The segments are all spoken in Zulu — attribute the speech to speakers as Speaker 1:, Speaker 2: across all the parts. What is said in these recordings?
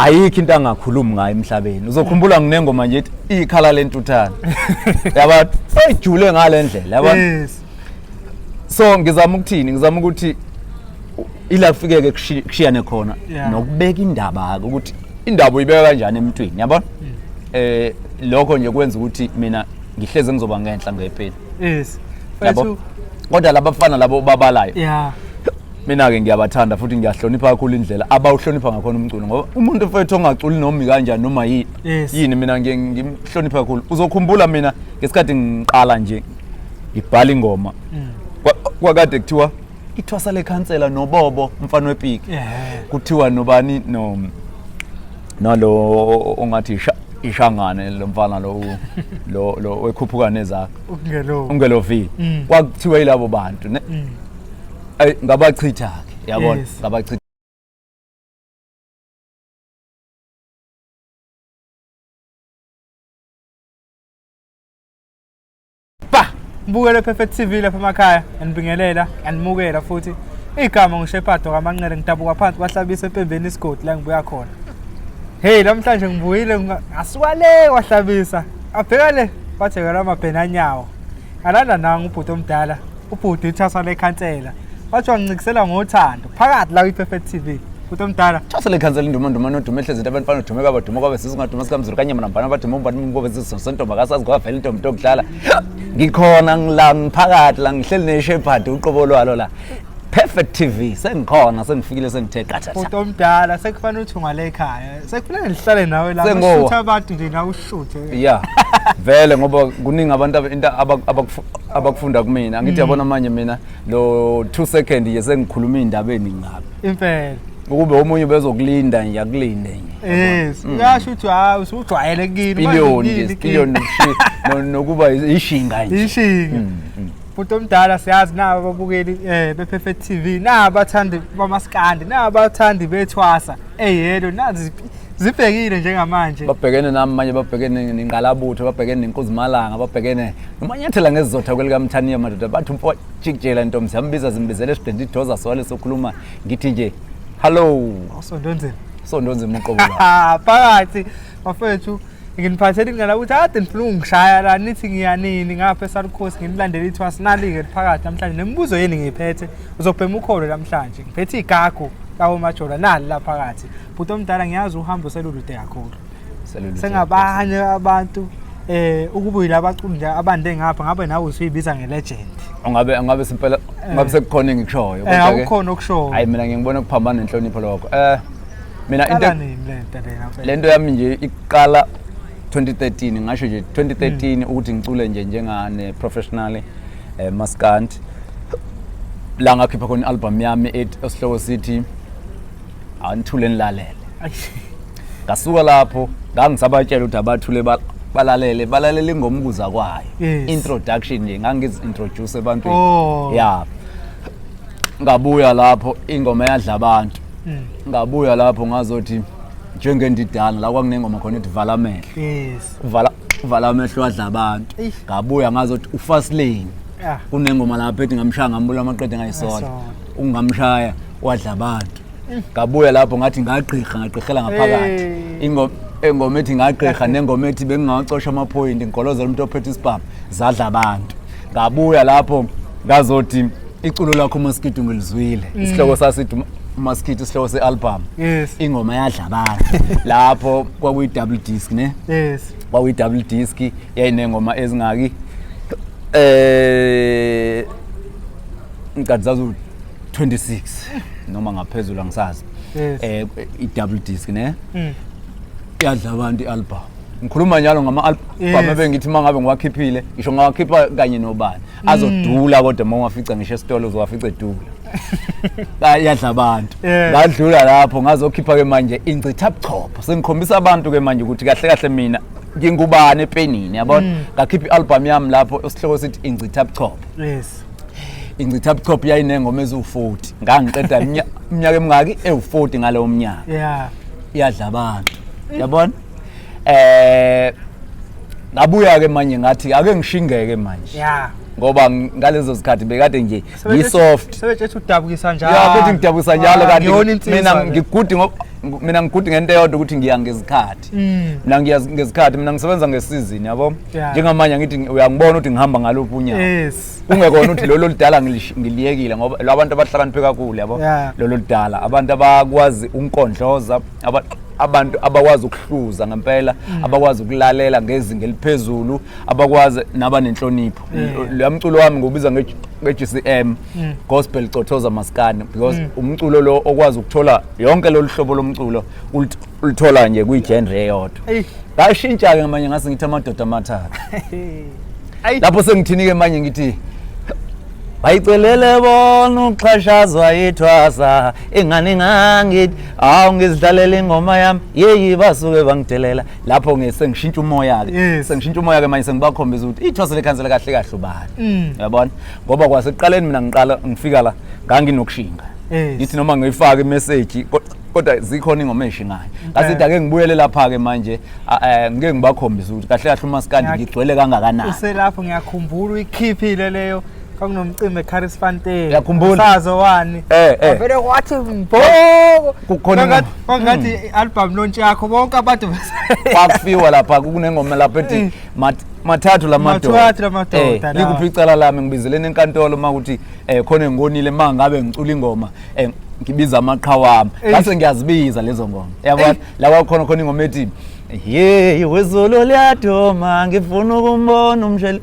Speaker 1: ayikho into angakhulumi ngayo emhlabeni uzokhumbula nginengoma nje ethi ikhala lentuthana yaba ejule ngalendlela yaba so ngizama ukuthi ila kufikeke kushiyane khona nokubeka indaba ukuthi indaba uyibeka kanjani emntwini yabona lokho nje kwenza ukuthi mina ngihleze ngizoba ngenhla ngepeni yabo kodwa labafana labo babalayo mina ke ngiyabathanda futhi ngiyahlonipha kakhulu indlela abawuhlonipha ngakhona umculo ngoba umuntu mfethu ongaculi noma kanjani noma yini mina ngimhlonipha kakhulu uzokhumbula mina ngesikhathi ngiqala nje ngibhala ingoma kwakade kuthiwa Ithwasa Lekhansela noBobo mfana wepiki kuthiwa nobani nalo ongathi ishangane lo mfana lo wekhuphuka nezakho ungelovi kwakuthiwa ilabo bantu ne ngabachitha ke yabona ngabachitha
Speaker 2: Mbukele Perfect TV lapha emakhaya anibingelela animukela futhi igama ngishepado kaManqele ngidabuka phansi wahlabisa empembeni isigodi la ngibuya khona. Hey namhlanje ngibuyile ngasuwale wahlabisa abheka le bathekela Amabhenanyawo alanda nanga ubhuti omdala ubhuti Ithwasa Lekhansela wathi wangicisela ngothando phakathi la kwiPerfect TV ubhuti omdala
Speaker 1: Ithwasa Lekhansela induma nodume ehlezi abantu bafana udume kwabadume kwabe sizingaduma sikamzulu kanyama nambana abadume umbani umbobe sisontomba kasazi kwavela into umuntu okudlala ngikhona ngila phakathi la ngihleli neshepard uqobo lwalo la Perfect TV sengikhona sengifikile sengithe qatha
Speaker 2: ubhuti omdala sekufanele uthi ungale ekhaya sekufanele ngihlale nawe la ushutha abantu nje na ushuthe
Speaker 1: yeah vele ngoba kuningi abantu into abakufunda kumina ngithi yabona manje mina lo 2 second ye sengikhuluma indaba eningabe
Speaker 2: impela
Speaker 1: ukube omunye bezokulinda nje akulinde nje
Speaker 2: yes uyasho uthi hayi usujwayele kini
Speaker 1: billion nokuba ishinga nje
Speaker 2: ishinga ubhuti omdala siyazi nabo babukeli bePerfect TV nabathandi bamaskandi nabathandi bethwasa yelo nazi zibhekile njengamanje
Speaker 1: babhekene nami manje babhekene nengqalabutho babhekene nenkozimalanga babhekene umanyathela ngezizotha kwelikamthaniya madoda bathi umfo jikjela intombi yambiza zimbizele esidenti idoza sowale sokhuluma ngithi nje hello sondonzima uqobo la
Speaker 2: phakathi bafethu nginiphathele ingala ukuthi ade nifuna ungishaya la nithi ngiyanini ngapha esalukhosi nginilandela Ithwasa nalike phakathi namhlanje nemibuzo yeni ngiphethe uzobhema ukholo namhlanje ngiphethe igagu lawo majola nali la phakathi ubhuti omdala ngiyazi uhambo selulude kakhulu sengabanye abantu ukuba yilabaculi nje abande ngapha ngabe nawe usiyibiza ngelegend
Speaker 1: ngabe simpela ngabe sekukhona engikushoyo
Speaker 2: kodwa ke akukhona okushoyo
Speaker 1: hayi mina ngiyibona kuphambana nenhlonipho lokho mina into lento yami nje iqala 2013 ngasho nje 2013 ukuthi ngicule nje njengane professional maskant la ngakhipha khona album yami esihloko sithi Anthule nilalele ngasuka lapho ngangisabatshela ukuthi abathule balalele ingomkuza kwayo introduction nje ngangizi introduce abantu yeah ngabuya lapho ingoma yadla abantu ngabuya lapho ngazothi njengendidana la kwakunengoma khona ethi vala amehlo vala amehlo wadla abantu ngabuya ngazothi ufast lane kunengoma lapho ethi ngamshaya ngambula amaqede ngayisona ungamshaya wadla abantu ngabuya lapho ngathi ngaqhihela ngaphakathi ingoma ethi ngaqhiha nengoma ethi bengingacosha ama point ngigolozela umuntu ophethe isibhamu zadla abantu ngabuya lapho ngazothi iculo lakho mosquito ngilizwile isihloko sasithi mosquito isihloko sealbum ingoma yadla abantu lapho kwakuyi double disc ne kwakuyi double disc yayinengoma ezingaki ngikadzazo 26 noma ngaphezulu angisazi i double disc ne yadla abantu ialbum ngikhuluma njalo ngama album ebengithi mangabe ngiwakhiphile ngisho ngawakhipha kanye nobani azodula kodwa mangafica ngisho esitolo uzowafica edula yadla abantu ngadlula lapho ngazokhipha ke manje incitha buchopho sengikhombisa abantu ke manje ukuthi kahle kahle mina ngingubani epenini yabona ngakhipha ialbum yami lapho esihloko sithi incitha buchopho incitha buchopho yayinengoma ezu40 ngangiqeda iminyaka emingaki ewu40 ngalowo mnyaka yadla abantu yabona ngabuya ke manje ngathi ake ngishingeke manje ngoba ngalezo zikhathi bekade nje ngisoft
Speaker 2: sebethe udabukisa njalo
Speaker 1: bethi ngidabukisa njalo kanti mina ngigudi ngoba mina ngigude ngento eyodwa ukuthi ngiya ngezikhathi mina ngiya ngezikhathi mina ngisebenza ngesizini yabo njengamanje ngithi uyangibona ukuthi ngihamba ngalophu unyaka ungekona ukuthi lolo lidala ngiliyekile ngoba labantu abahlakaniphe kakhulu yabo lolo lidala abantu abakwazi unkondloza abantu abakwazi ukuhluza ngempela abakwazi ukulalela ngezinga eliphezulu abakwazi naba nenhlonipho leyamculo wami ngobiza ngeGCM gospel cothoza maskani because umculo lo okwazi ukuthola yonke lo hlobo lomculo ulithola nje kuyigenre eyodwa ngashintsha ke manje ngase ngithi amadoda amathathu lapho sengithini ke manje ngithi bayicelele bona uxhashazwa ithwasa ingane ngangithi awu ngizidlalela ingoma yami yeyi basuke bangidelela lapho ngisengishintsha umoya ke sengishintsha umoya ke manje sengibakhombisa ukuthi ithwasa lekhansela kahle kahle ubani yabona ngoba kwasekuqaleni mina ngiqala ngifika la nganginokushinga ngithi noma ngiyifaka imessage kodwa zikhona ingoma eshingayo ngasithi ake ngibuyele lapha ke manje ngike ngibakhombisa ukuthi kahle kahle umaskandi ngigcwele kangakanani
Speaker 2: uselapho ngiyakhumbula uyikhiphile leyo kwakunomcimbi eCharlesfontein
Speaker 1: yakhumbula
Speaker 2: sazo wani vele kwathi mbo
Speaker 1: kukhona
Speaker 2: ngathi album launch yakho bonke abantu
Speaker 1: bakufiwa lapha kunengoma lapha ethi mathathu lamadoda likuphi icala lami ngibizelene enkantolo makuthi khona ngonile mangabe ngicula ingoma ngibiza amaqhawe wami base ngiyazibiza lezo ngoma yabona la khona ingoma ethi hey wezolo liyadoma ngifuna ukumbona umshele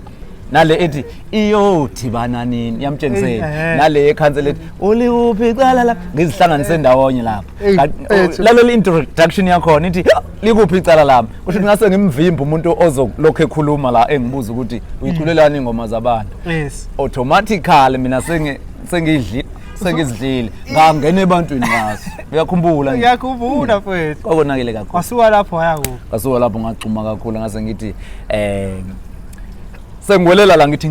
Speaker 1: nale ethi iyothi bananini yamtshengisela nale ekhansela ethi uliuphi icala la ngizihlanganise ndawonye lapha lalo introduction yakhona ithi likuphi icala lami kusho ukuthi ngase ngimvimba umuntu ozokulokho ekhuluma la engibuza ukuthi uyiculelani ingoma zabantu automatically mina sengizidlile ngangena ebantwini ngaso uyakhumbula
Speaker 2: ngiyakhumbula mfethu
Speaker 1: kwakonakele kakhulu
Speaker 2: wasuka lapho
Speaker 1: wasuka lapho ngagcuma kakhulu ngase ngithi sengiwelela la ngithi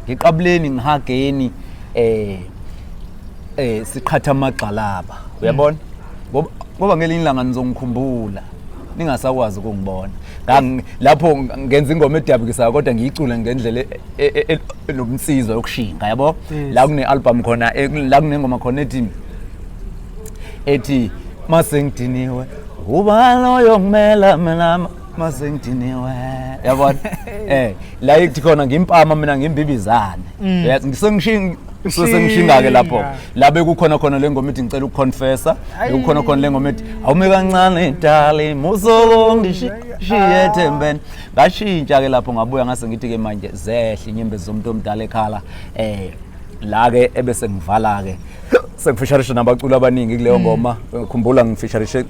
Speaker 1: ngiqabuleni ngihageni siqhatha amagxalaba uyabona ngoba ngelinye ilanga nizongikhumbula ningasakwazi ukungibona lapho ngenza ingoma edabukisayo kodwa ngiyicule ngendlela enomsizo yokushinga yabo la kune album khona la kunengoma khona ethi masengidiniwe ubalo yongimela mina masengidiniwe yabona la ithi khona ngimpama mina ngimbibizane ngisengishinga ke lapho la bekukhona le ngoma ethi ngicela ukuconfessa bekukhona le ngoma ethi awume kancane dali muso ngishiye thembeni ngashintsha ke lapho ngabuya ngase ngithi ke manje zehle inyembezi zomuntu omdala ekhala la ke ebese ngivala ke sengifisharisha nabaculi abaningi kuleyo ngoma ngikhumbula ngifisharishe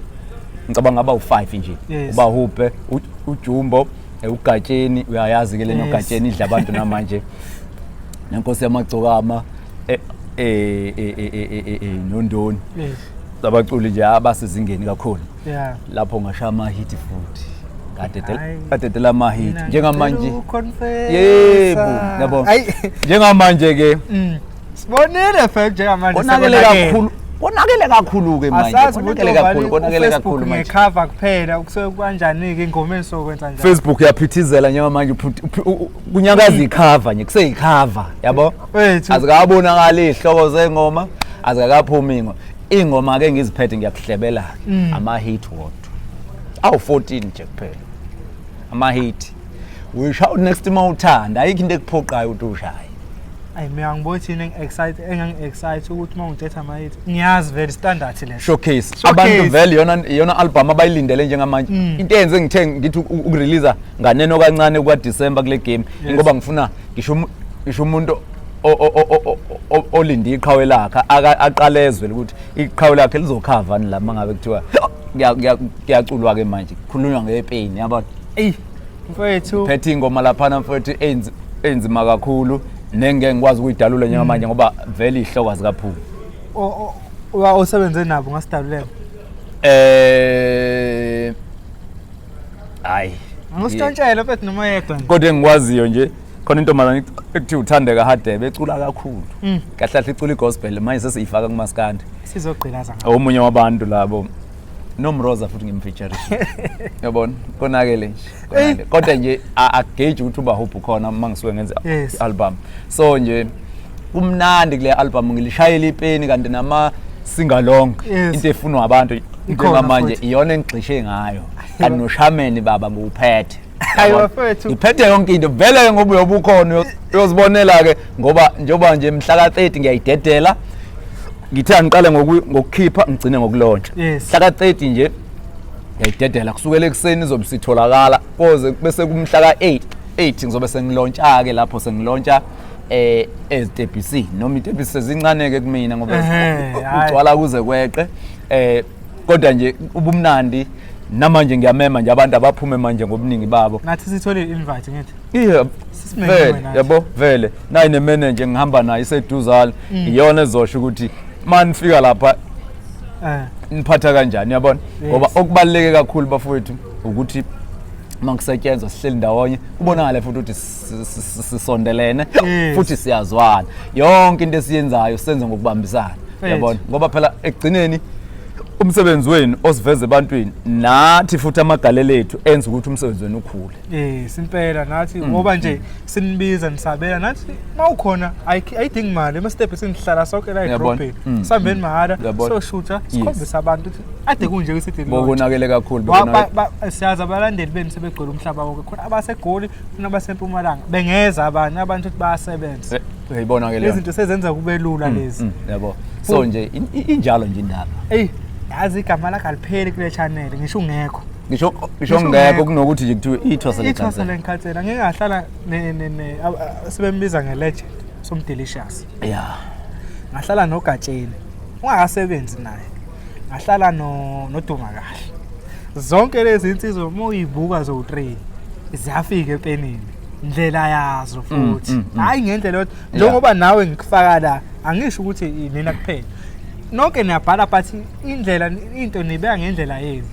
Speaker 1: ngicabanga aba u5 nje Bahubhe uJumbo uGatsheni uyayazi ke leno Gatsheni idla abantu namanje nenkosi yamagcokama nondoni abaculi nje abasezingeni kakhulu lapho ngashaya ama hit futhi kadedela ama hit njengamanje yebo yabo njengamanje ke
Speaker 2: sibonile fake njengamanje
Speaker 1: konakele kakhulu ke manje konakele kakhulu manje
Speaker 2: ngecover kuphela ukusuke kanjani ke ingoma esokwenza njalo
Speaker 1: Facebook yaphithizela njengamanje kunyakaza icover nje kuseyicover yabo azikabonakala ihloko zengoma azikakaphumi ingoma ke ngiziphethe ngiyakuhlebela ama hit wodwa awu14 nje kuphela ama hit we shout next mawuthanda ayikho into ekuphoqayo ukuthi ushaye
Speaker 2: mina ngibona engangi-excite ukuthi mawungithetha ama hit ngiyazi vele standard le
Speaker 1: showcase abantu vele yona album abayilindele njengamanje into eyenze ngithe ngithi ukurelease nganeno kancane kwa December kule game ngoba ngifuna ngisho umuntu olindi iqhawe lakhe aqalezwe ukuthi iqhawe lakhe lizokhava la mangabe kuthiwa kuyaculwa ke manje khulunywa ngePeni yabona
Speaker 2: mfethu
Speaker 1: phethe ingoma lapha mfethu enzima kakhulu nengeke ngikwazi ukuyidalula njengamanje ngoba vele ihloko azikaphumi
Speaker 2: usebenze nabo ngasidalulela
Speaker 1: hayi
Speaker 2: angusitshela mfethu noma yedwa nje
Speaker 1: kodwa engikwaziyo nje khona intombazane ekuthi uthandeka hadebe ecula kakhulu kahle kahle icula igospel manje sesiyifaka kumaskandi
Speaker 2: sizogqilaza ngawo
Speaker 1: omunye wabantu labo nomroza futhi ngimfeaturing yabona konakele nje kodwa nje agage ukuthi Bahubhe khona mangisuke ngenza album so nje kumnandi kule album ngilishayela iPeni kanti nama singalonke
Speaker 2: Yes.
Speaker 1: into efunwa abantu
Speaker 2: Ikhona
Speaker 1: njengamanje
Speaker 2: futhi.
Speaker 1: iyona engixishe ngayo kanti noshameni baba ngiwuphethe
Speaker 2: Hayiwa mfethu.
Speaker 1: ngiphethe yonke into vele ngoba uyobukhona uyozibonela ke ngoba njengoba nje mhla ka-30 ngiyayidedela ngithe ngiqale ngokukhipha ngigcine ngokulontsha
Speaker 2: Yes.
Speaker 1: mhla ka-30 nje ngiyayidedela kusukela ekuseni izobe sitholakala koze bese kumhla ka-8 ngizobe sengilontsha-ke lapho sengilontsha ezitebhisini noma itebhisi sezincane-ke kumina ngoba ugcwala kuze kweqe kodwa nje ubumnandi namanje ngiyamema nje abantu abaphume manje ngobuningi babo
Speaker 2: Nathi sithole i-invite ngithi.
Speaker 1: yeah
Speaker 2: Sisimeme
Speaker 1: vele
Speaker 2: nathi.
Speaker 1: yabo vele nayi ne-manager ngihamba nayo iseduzane iyona ezosho ukuthi manifika lapha niphatha kanjani yabona ngoba okubaluleke kakhulu bafowethu ukuthi mangisetshenzwa sihleli ndawonye ubonakala futhi ukuthi sisondelene futhi siyazwana yonke into esiyenzayo senze ngokubambisana yabona ngoba phela ekugcineni umsebenzi wenu osiveze ebantwini nathi futhi amagalelo ethu enza ukuthi umsebenzi wenu ukhule
Speaker 2: Simpela nathi ngoba nje sinibiza nisabela nathi mawukhona ayidingi imali emastep sinihlala sonke la egroup sambeni mahara so shooter sikhombisa abantu ukuthi ade kunje kwisithi
Speaker 1: bokonakele kakhulu
Speaker 2: siyazi abalandeli beni sebegcwele umhlaba wonke khona abasegoli khona abasempumalanga bengeza abantu ukuthi bayasebenza
Speaker 1: uyayibonakele
Speaker 2: izinto sezenza kube lula lezi
Speaker 1: yabo so nje injalo nje indaba
Speaker 2: yazi igama lakhe alipheli kule channel ngisho ungekho
Speaker 1: ngisho ngekho kunokuthi nje kuthiwe Ithwasa
Speaker 2: Lekhansela ngeke ngahlala sebembiza ngelegend somdelicious ngahlala nogatsheni ungakasebenzi naye ngahlala noduma kahle zonke lezi insizwa moyibuka zo3 ziyafika epenini indlela yazo futhi hayi ngendlela njengoba nawe ngikufaka la angisho ukuthi mina kuphela nonke niyabhala bathi indlela into nibeka ngendlela yenu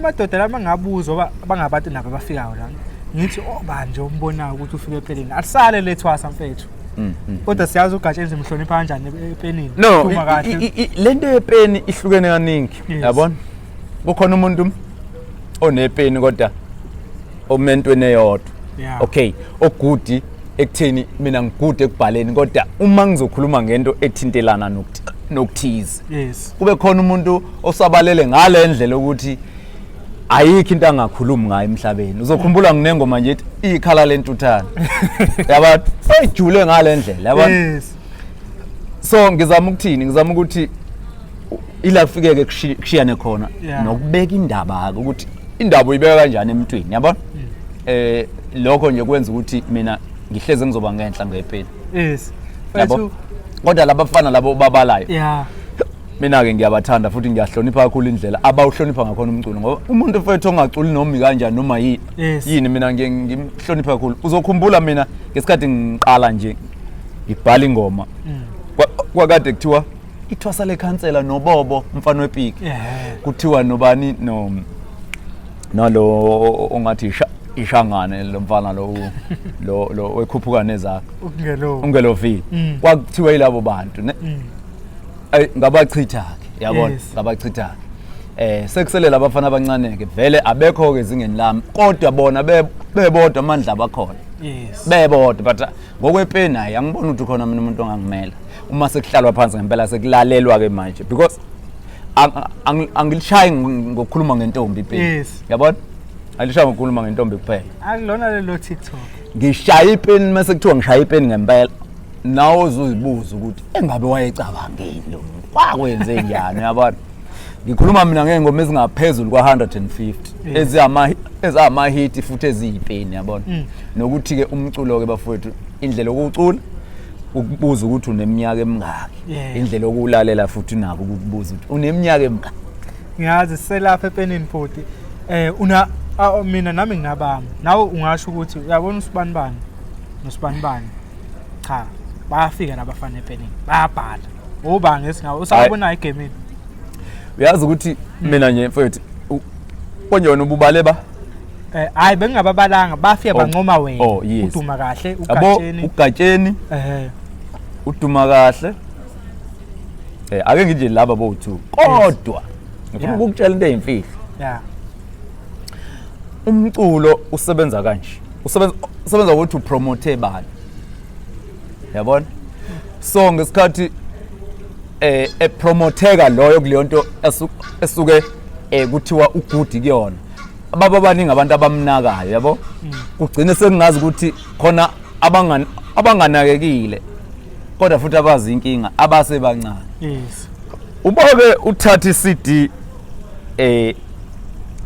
Speaker 2: madoda lama ngabuzwa bangabantu nabo bafikayo la ngithi obanje umbonayo ukuthi ufike ePenini asale lethwasa mfethu kodwa siyazi ugatsheni simhlonipha kanjani ePenini
Speaker 1: uma kahle lento yePeni ihlukene kaningi yabona kukhona umuntu onepeni kodwa omentweni eyodwa okay ogudi ekutheni mina ngigude ekubhaleni kodwa uma ngizokhuluma ngento ethintelana nokuthize kube khona umuntu osabalele ngale ndlela ukuthi ayikho into angakhulumi ngayo emhlabeni uzokhumbula nginengoma nje ethi ikhala lentuthana yabona ejule ngale ndlela yabona so ngizama ukuthi ila kufikeke kushiyane khona nokubeka indaba ukuthi indaba uyibeka kanjani emntwini yabona lokho nje kwenza ukuthi mina ngihleze ngizoba ngenhla ngepeni yabo kodwa labafana labo babalayo mina ke ngiyabathanda futhi ngiyahlonipha kakhulu indlela abawuhlonipha ngakhona umculo ngoba umuntu mfethu ongaculi noma kanjani noma yini mina ngimhlonipha kakhulu uzokhumbula mina ngesikhathi ngiqala nje ngibhala ingoma kwakade kuthiwa Ithwasa Lekhansela noBobo mfana wepiki kuthiwa nobani nalo ongathi ishangane lo mfana lo wekhuphuka nezakhe ungelovi kwakuthiwa yilabo bantu ne ngabachitha ke yabona ngabachitha sekuselela abafana abancane ke vele abekho ke ezingeni lami kodwa bona bebodwa amandla abakhona bebodwa but ngokwepeni hayi angiboni ukuthi khona mina umuntu ongangimela uma sekuhlalwa phansi ngempela sekulalelwa ke manje because angilishayi ngokukhuluma ngentombi ipeni yabona alishayi ngokukhuluma ngentombi kuphela
Speaker 2: akulona lelo TikTok
Speaker 1: ngishaya ipeni mase kuthiwa ngishaya ipeni ngempela nawo uzibuza ukuthi engabe wayecabangeni lo wakwenze njani yabona ngikhuluma mina ngengoma ezingaphezulu kwa150 ezama hit futhi eziyipeni yabona nokuthi ke umculo ke bafowethu indlela yokucula ukubuza ukuthi uneminyaka emingaki indlela yokulalela futhi nako ukubuza ukuthi uneminyaka emingaki
Speaker 2: ngiyazi selapha epenini futhi mina nami nginabami nawe ungasho ukuthi uyabona usibanibani nosibanibani cha bayafika labafana epenini bayabhala ubanga esingawo usabona igemini
Speaker 1: uyazi ukuthi mina nje mfethu konjona ububaleba
Speaker 2: hayi bengingababalanga bafika bancoma wena uduma kahle
Speaker 1: ugatsheni uduma kahle ake nginje laba bo2 kodwa ngifuna ukukutshela into eyimfihlo umculo usebenza kanje usebenza ukuthi upromote bani yabona so ngesikhathi epromotheka loyo kuleyo nto esuke kuthiwa ugudi kuyona baba baningi abantu abamnakayo yabo kugcine sekungazi ukuthi khona abanganakekile kodwa futhi abazi inkinga abasebancane
Speaker 2: yes
Speaker 1: uboke uthatha iCD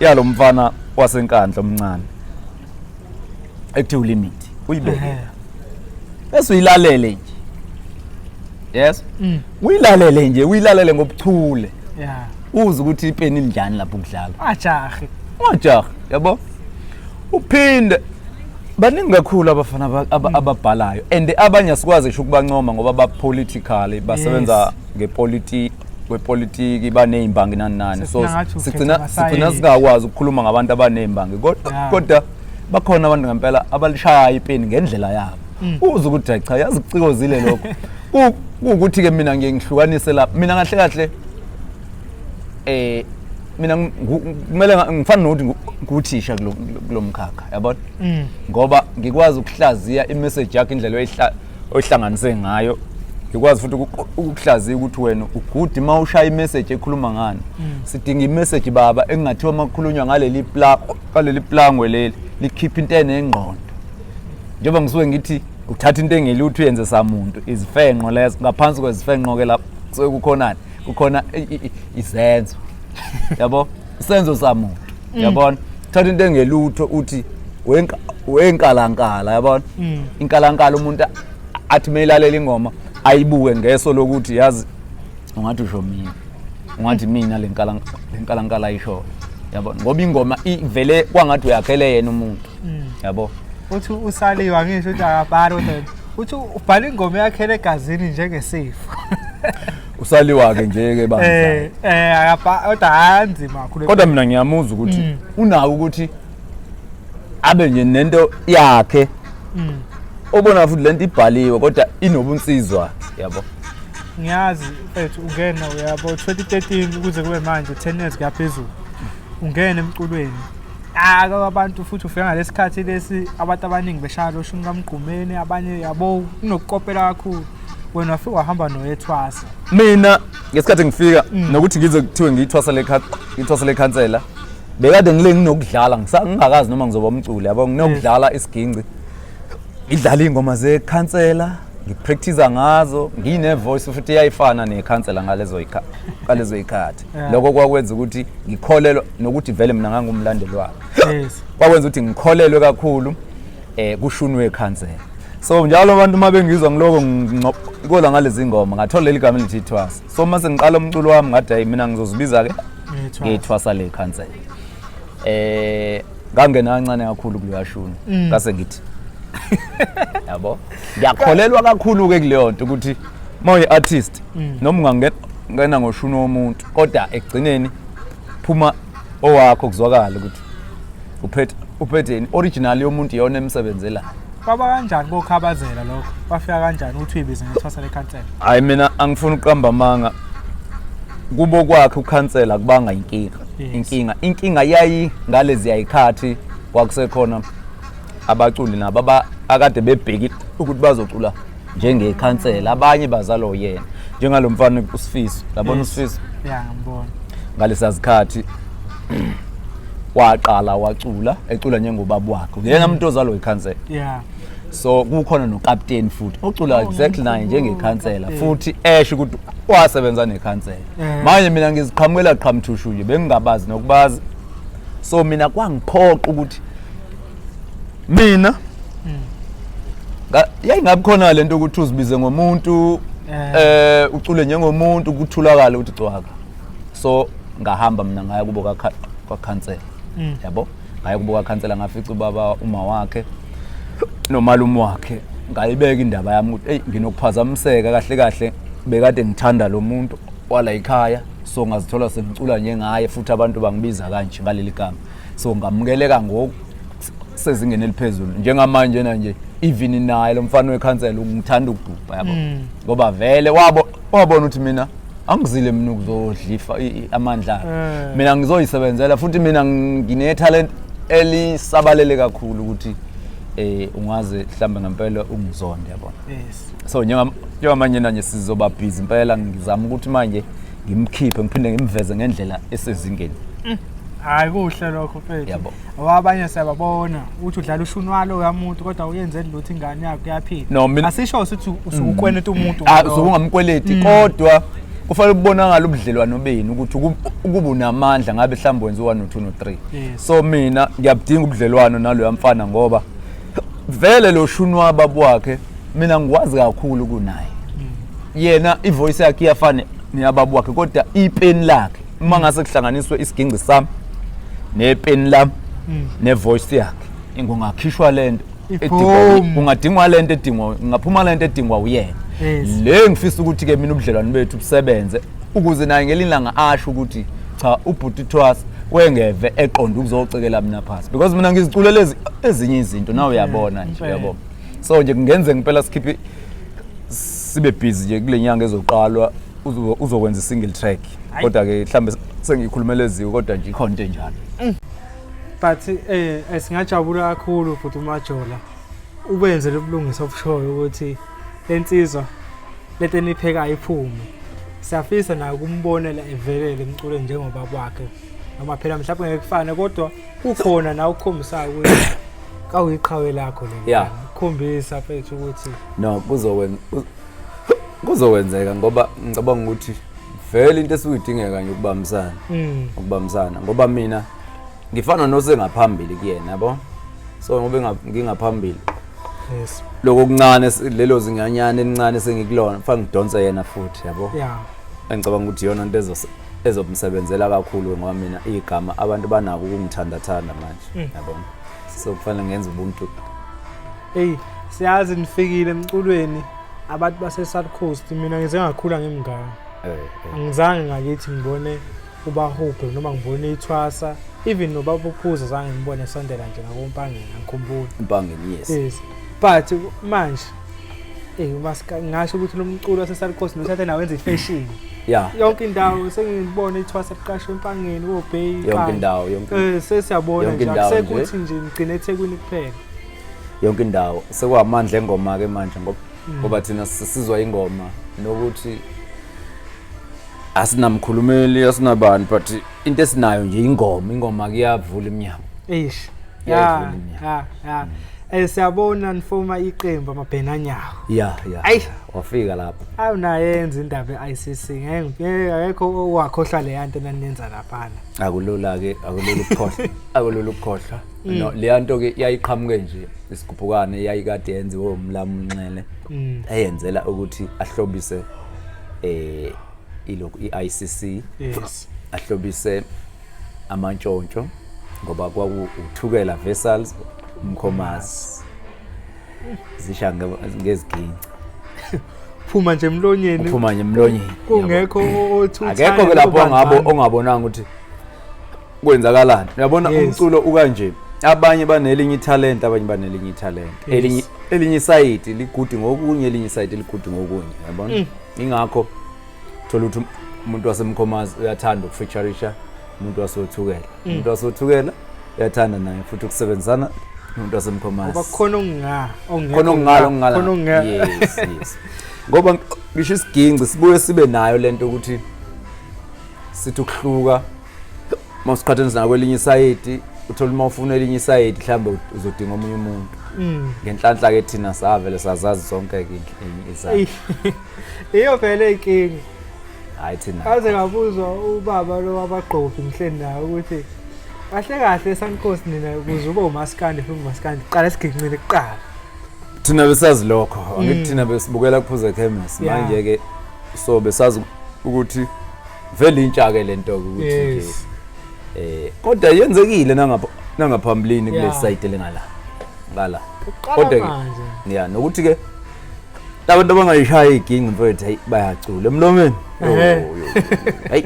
Speaker 1: yalomfana wasenkandla omncane ekuthiwa limit uyibeke bese uyilalele nje yes uyilalele ngobuchule
Speaker 2: yeah
Speaker 1: uze ukuthi ipeni njani lapho kudlala ajahe yabo uphinde baningi kakhulu abafana ababhalayo and abanye asikwazi ngisho ukubancoma ngoba bapolitically basebenza kwepolitiki banezimbangi nani so sigcina singakwazi ukukhuluma ngabantu abanezimbangi kodwa bakhona abantu ngempela abalishaya ipeni ngendlela yabo uze ukuthi cha yazi kucikozile lokho ukuthi ke mina ngiyengihlukanise lapha mina kahle kahle mina kumele ngifana nokuthi nguthisha kulomkhakha yabona ngoba ngikwazi ukuhlaziya imessage yakhe indlela oyihlanganise ngayo ngikwazi futhi ukuhlaziya ukuthi wena ugudi mawushaya imessage ekhuluma ngani sidinga imessage baba engingathiwa makukhulunywa ngaleli plangwe leli likhipha into enengqondo njengoba ngisuke ngithi uthatha into engelutho uyenze samuntu izifenqo lezo ngaphansi kwezifenqo ke lapho kukhonani kukhona izenzo yabo isenzo samuntu yabona uthatha into engelutho uthi wenkalankala yabona inkalankala umuntu athi mayilalela ingoma ayibuke ngeso lokuthi yazi ungathi usho mina ungathi mina lenkalankala ayisho yabona ngoba ingoma ivele kwangathi uyakhele yena umuntu yabo
Speaker 2: uthi usaliwa ngisho ukuthi akabhalo uthi ubhala ingoma yakhele egazini njengesifo
Speaker 1: usaliwa ke nje ke bantu
Speaker 2: kodwa hanzima kakhulu
Speaker 1: kodwa mina ngiyamuza ukuthi unawo ukuthi abe nje nento yakhe obona futhi lento ibhaliwe kodwa inobunsizwa yabo
Speaker 2: ngiyazi mfethu ungena uyabo 2013 ukuze kube manje 10 years kuyaphezulu ungena emculweni abantu futhi ufika ngalesikhathi lesi abantu abaningi beshaya lo shuni kamgqumeni abanye yabo kunokukopela kakhulu wena wafika wahamba noYETHWASA
Speaker 1: mina ngesikhathi ngifika nokuthi ngize kuthiwe ngiyithwasa lekhansela bekade nginokudlala ngingakazi noma ngizoba umculi yabo nginokudlala isiginci idlala ingoma zekhansela ngipractice ngazo ngine voice futhi iyayifana nekhansela ngalezo ikhathi lokho kwakwenza ukuthi ngikholelwe nokuthi vele mina ngangumlandeli wabo
Speaker 2: yes
Speaker 1: kwakwenza ukuthi ngikholelwe kakhulu kushunwe ekhansela so njalo abantu mabengizwa ngiloko ngikola ngalezi ngoma ngathola leli gama lithi Ithwasa so mase ngiqala umculo wami ngathi hayi mina ngizozibiza ke ngiyithwasa lekhansela ngangena kancane kakhulu kuyashuna ngase ngithi yabo ngiyakholelwa kakhulu ke kuleyo nto ukuthi mawuyi artist noma ungangena ngoshuna womuntu kodwa egcineni phuma owakho kuzwakala ukuthi uphetheni original yomuntu iyona emsebenzela
Speaker 2: baba kanjani bokhabazela lokho bafika kanjani uthi uyibize ngethwasa lekhansela
Speaker 1: hayi mina angifuni uqamba manga kubo kwakhe ukhansela kubanga inkinga yayi ngalezi ayikhathi kwakusekhona abaculi nabo akade bebheki ukuthi bazocula njengekhansela abanye bazalo yena njengalomfana uSifiso yabona uSifiso
Speaker 2: ngibona
Speaker 1: ngalesasikhathi waqala wacula ecula njengobaba wakhe yena umuntu ozalo ikhansela so kukhona noCaptain futhi ocula exactly naye njengekhansela futhi esho ukuthi wasebenza nekhansela manje mina ngiziqhamukela qhamthushu nje bengingabazi nokubazi so mina kwangiphoqa ukuthi mina yayingabikhona lento ukuthi uzibize ngomuntu ucule njengomuntu kuthulakala ukuthi cwaka so ngahamba mina ngaya kubo kakhansela yabo ngaya kubo kakhansela ngafica ubaba uma wakhe nomalume wakhe ngayibeka indaba yami ukuthi hey nginokuphazamiseka kahle kahle bekade ngithanda lo muntu wala ekhaya so ngazithola sengicula njengaye futhi abantu bangibiza kanje ngaleli gama so ngamukeleka ngoku sezingene eliphezulu njengamanje nje even naye lo mfana wekhansela ungithanda ukubhubha yabo ngoba vele wabona ukuthi mina angizile mina ukuzodlifa amandla mina ngizoyisebenzela futhi mina ngine talent elisabalele kakhulu ukuthi ungaze mhlambe ngempela ungizonde yabona
Speaker 2: yes
Speaker 1: so njengoba manje nanje sizoba busy impela ngizama ukuthi manje ngimkhiphe ngiphinde ngimveze ngendlela esezingeni.
Speaker 2: Hayi kuhle lokho mfethu.
Speaker 1: Yabo.
Speaker 2: Abanye siyababona ukuthi udlala ushunwalo uyamuntu kodwa uyenze lutho ingane yakho yaphila.
Speaker 1: No, mina
Speaker 2: asisho ukuthi usukukweleta umuntu.
Speaker 1: Usungamkweleti kodwa kufanele ubonakala ubudlelwano benu ukuthi ukuba unamandla ngabe mhlawumbe wenza 1 no 2 no 3. So mina ngiyabudinga ubudlelwano nalo yamfana ngoba vele lo shunwa baba wakhe mina ngikwazi kakhulu kunaye. Yena ivoice yakhe iyafana neyababa wakhe kodwa ipeni lakhe uma ngase kuhlanganiswe isiginci sami nepeni lami nevoice yakhe ingongakhishwa lento edingwa ungadingwa lento edingwa ngaphuma lento edingwa uyena. Le ngifisa ukuthi ke mina ubudlelwano bethu busebenze ukuze naye ngelilanga asho ukuthi cha ubhuti Ithwasa wengeve eqonda ukuzocekela mina phansi because mina ngiziculela ezinye izinto nawe uyabona nje uyabona. So nje kungenze ngempela sikhiphe sibe busy nje kule nyanga ezoqalwa uzokwenza single track kodwa ke mhlambe sengikhulumela eziko kodwa nje ikhona into enjalo.
Speaker 2: But singajabula kakhulu futhi uMajola ubenze lobulungisa obushoyo ukuthi lensizwa lento enipheka iphume. Siyafisa na ukumbonela evelele emculweni njengoba kwakhe noma phela mhlawumbe ngeke kufane kodwa ukhona na ukukhombisa ukuthi kawuyiqhawe lakho lelo ukukhombisa mfethu ukuthi
Speaker 1: no kuzokwenzeka ngoba ngicabanga ukuthi vele into esuyidingeka nje ukubambisana ngoba mina ngifana nosengaphambili kuyena yabo. So ngoba ngingaphambili
Speaker 2: yes
Speaker 1: lokho kuncane lelo zinganyana elincane sengikulona mfana ngidonsa yena futhi yabo. Engicabanga ukuthi yona into ezomsebenzela kakhulu ngoba mina igama abantu banako ukungithanda manje yabo. So kufanele ngenze ubuntu.
Speaker 2: Siyazi nifikile emculweni abantu base South Coast mina ngize ngakhula ngimngaka. Angizange ngakithi ngibone uBahubhe noma ngibone Ithwasa even nobaba uPhuza zange ngibone esondela nje ngakompangeni ngikhumbula.
Speaker 1: Impangeni yes.
Speaker 2: But manje ngasho ukuthi lo mculo wase South Coast nothathe nawenza ifashion. Yonke indawo sengibone Ithwasa liqashwe empangeni koBay.
Speaker 1: Yonke indawo
Speaker 2: sesiyabona nje sekuthi nje ngigcine eThekwini kuphela.
Speaker 1: Yonke indawo sekwamandla engoma ke manje ngoba thina sisizwa ingoma nokuthi asinamkhulumeli asinabani but into esinayo nje ingoma kuyavula iminyango.
Speaker 2: Siyabona nifoma iqembu Amabhenanyawo.
Speaker 1: Wafika lapha.
Speaker 2: Awunayenza indaba eICC ngekho owakhohlwa le yanto nanenza lapha.
Speaker 1: Akulula ke akulula ukukhohlwa. No le yanto ke yayiqhamuke nje isigubhukane yayikade yenziwe umlamunxele eyenzela ukuthi ahlobise ilokhu iICC ahlobise amantshontsho ngoba kwakuthukela vessels umkhomazi zisha ngeziginci
Speaker 2: phuma nje emlonyeni kungekho othutha
Speaker 1: akekho ke lapho ongabonanga ukuthi kwenzakalani. Uyabona umculo ukanje abanye banelinye italent abanye banelinye italent elinye side ligudi ngokunye elinye side ligudi ngokunye yabona. Ingakho thola ukuthi umuntu wasemkhomazi uyathanda ukufeatureisha umuntu wasothukela umuntu wasothukela uyathanda naye futhi ukusebenzisana umuntu wasemkhomazi
Speaker 2: ngoba
Speaker 1: khona ongala yes ngoba ngisho isiginci sibuye sibe nayo lento ukuthi sithi ukuhluka mawusiqhathanisa nakwelinye side uthola uma ufuna elinye side mhlambe uzodinga omunye umuntu ngenhlanhla ke thina savele sazazi zonke ke izathu
Speaker 2: iyo vele inkingi.
Speaker 1: Hayi thina
Speaker 2: aze ngabuzwa ubaba lo wabaqophi mhleni nawe ukuthi kahle eSankosi nina ukuze ube umaskandi futhi umaskandi qala siginqile kuqala
Speaker 1: thina besazi lokho angithi thina besibukela kuphuza eChemist manje ke so besazi ukuthi vele intsha ke lento ukuthi nje kodwa yenzekile nangaphambilini kule site lengala ngala kodwa ke nokuthi ke abantu abangayishaya igingi mfethu hey bayacula emlomeni hey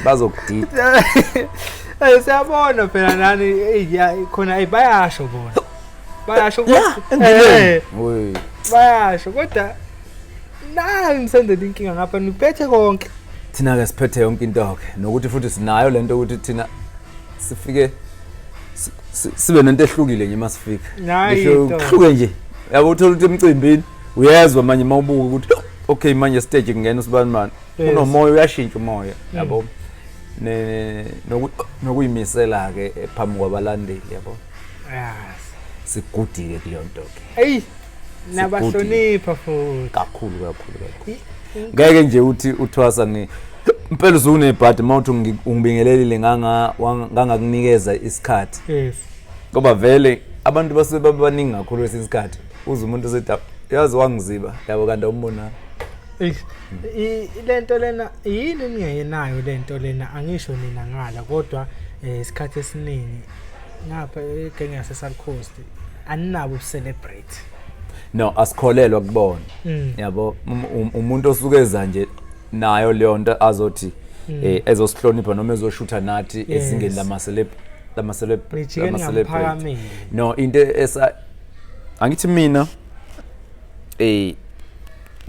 Speaker 1: bazokudida
Speaker 2: siyabona phela nani khona bayasho bona bayasho bayasho kodwa nani nisendele inkinga ngapha niphethe konke
Speaker 1: thina ke siphethe yonke into ke nokuthi futhi sinayo lento ukuthi thina sifike sibe nento ehlukile nje masifika
Speaker 2: ngisho
Speaker 1: kuhluke nje yabo uthola ukuthi emcimbini uyezwa manje mawubuka ukuthi okay manje stage kungena usibani manje unomoya uyashintsha umoya yabo nokuyimisela ke phambi kwabalandeli yabo sigudike kuyonto ke
Speaker 2: hey nabahlonipha futhi
Speaker 1: kakhulu ngeke nje uthi uthwasa ni impela uzunebhadi mawuthi ungibingelelile ngangakunikeza isikhathi ngoba vele abantu basebabaningi kakhulu lesikhathi uze umuntu esethi yazi wangiziba yabo kanti umbona
Speaker 2: lento lena yini ningenayo lento lena angisho nina ngala kodwa isikhathi esiningi ngapha egenge yaseSouth Coast aninabo celebrate
Speaker 1: no asikholelwa kubona yabo umuntu osukeza nje nayo leyo nto azothi ezosihlonipha noma ezoshutha nathi ezingeni lama celebrate no into angithi mina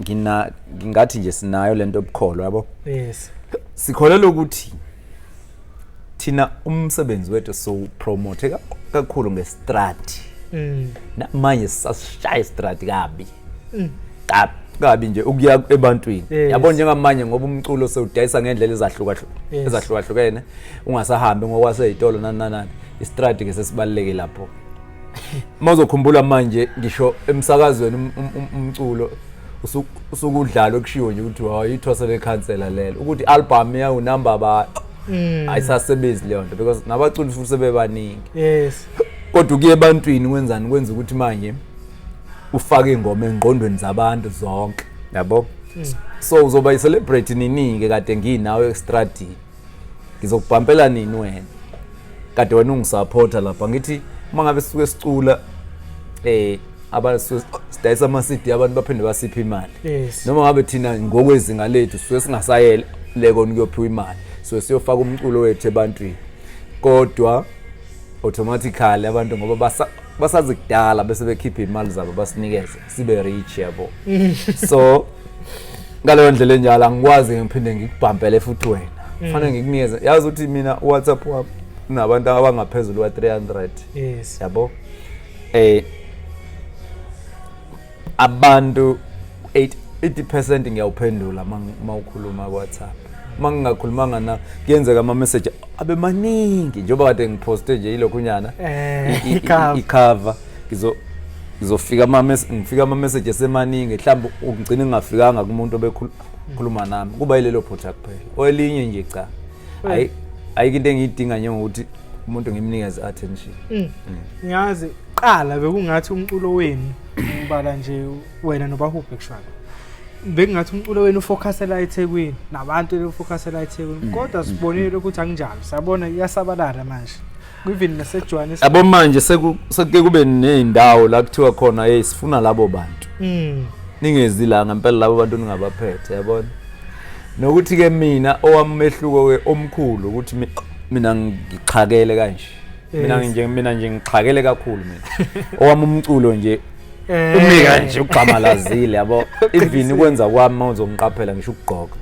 Speaker 1: ngingathi nje sinayo lento obukholwa yabo sikholelwa ukuthi thina umsebenzi wethu so promote kakhulu ngestrati manje sasishaya istrati kabi nje ukuya ebantwini yabo njengamanje ngoba umculo sewudayisa ngendlela ezahlukahlukene ungasahambi ngokwasezitolo nani istrati ke sesibaleke lapho mawuzokhumbula manje ngisho emsakazweni umculo usukudlala okushiwo nje ukuthi hayi Ithwasa Lekhansela lelo ukuthi album yawo number ba ayisasebenzi leyo nto because nabaculi futhi sebebaningi kodwa kuye ebantwini kwenzani kwenza ukuthi manje ufake ingoma engqondweni zabantu zonke yabo so uzoba i-celebrate ninike kade nginawe estradini ngizokubhampela nini wena kade wena ungisupporta lapha ngithi mangabe sisuke sicula sidayisa ama-CD abantu baphinde basipha imali noma ngabe thina ngokwezinga lethu suke singasayele lekona kuyophiwa imali so siyofaka umculo wethu ebantwini kodwa automatically abantu ngoba basazi kudala bese bekhipha imali zabo basinikeze sibe rich yabo so ngaleyo ndlela enjalo angikwazi ngiphinde ngikubhampele futhi wena kufanele ngikunikeze yazi ukuthi mina WhatsApp wami nabantu abangaphezulu kwa300 yabo abantu 80% ngiyawuphendula mawukhuluma ku-WhatsApp mangingakhulumanga na kuyenzeka ama message abe maningi njengoba kade ngiposte nje ilokhunyana icover ngizofika ngifika ama message esemaningi mhlawumbe ugcina ngingafikanga kumuntu obekhuluma nami kuba ilelo phutha kuphela olinye nje cha ayike into engiyidinga nje ukuthi umuntu ngimnikeze attention
Speaker 2: ngiyazi qala bekungathi umculo wenu ubala nje wena noBahubhe kushaka bengathi umculo wenu ufocusela eThekwini nabantu ufocusela eThekwini kodwa sibonile ukuthi anginjalo sabona iyasabalala manje even naseJohannesburg
Speaker 1: yabo manje sekuke kube nezindawo la kuthiwa khona hey sifuna labo bantu ningezilanga impela labo bantu ningabaphethe yabona nokuthi ke mina owamehluko we omkhulu ukuthi mina ngichakele kanje mina nje ngichakele kakhulu mina owami umculo nje umika nje uqhamalazile yabo even kwenza kwami mawuzongiqaphela ngisho ukugqoka